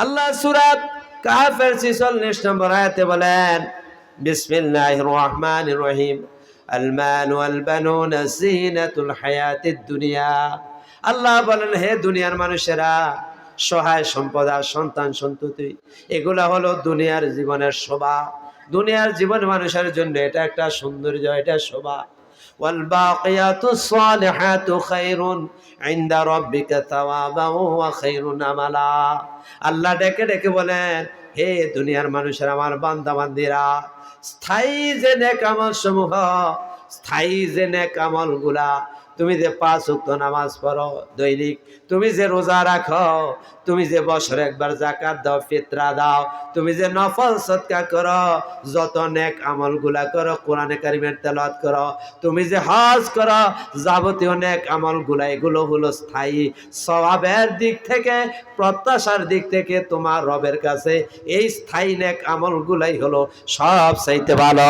আল্লাহ সূরা কাহফের 46 নম্বর আয়াতে বলেন, বিসমিল্লাহির রহমানির রহিম, আল মাল ওয়াল বানুনা জিনাতুল হায়াতিদ দুনিয়া। আল্লাহ বলেন, হে দুনিয়ার মানুষেরা, সহায় সম্পদ আর সন্তান সন্ততি এগুলা হলো দুনিয়ার জীবনের শোভা। দুনিয়ার জীবন মানুষের জন্য এটা একটা সৌন্দর্য, এটা শোভা। ওয়াল বাকিয়াতুস সালিহাতু খায়রুন ইনদা রাব্বিকা সাওয়াবান ওয়া খায়রুন আমালা। আল্লাহ ডেকে ডেকে বলেন, হে দুনিয়ার মানুষেরা, আমার বান্দা বান্দিরা, স্থায়ী যে নেক আমল সমূহ, স্থায়ী যে নেক আমল গুলা, তুমি যে 5 ওয়াক্ত নামাজ পড়ো দৈনিক, তুমি যে রোজা রাখো, তুমি যে বছরে একবার যাকাত দাও, ফিতরা দাও, তুমি যে নফল সদকা করো, যত নেক আমল গুলা করো, কোরআনে কারিমের তেলাওয়াত করো, তুমি যে হজ করো, যাবতীয় নেক আমল গুলা, এগুলো হলো স্থায়ী। সওয়াবের দিক থেকে, প্রত্যাশার দিক থেকে তোমার রবের কাছে এই স্থায়ী নেক আমল গুলাই হলো সব চাইতে ভালো।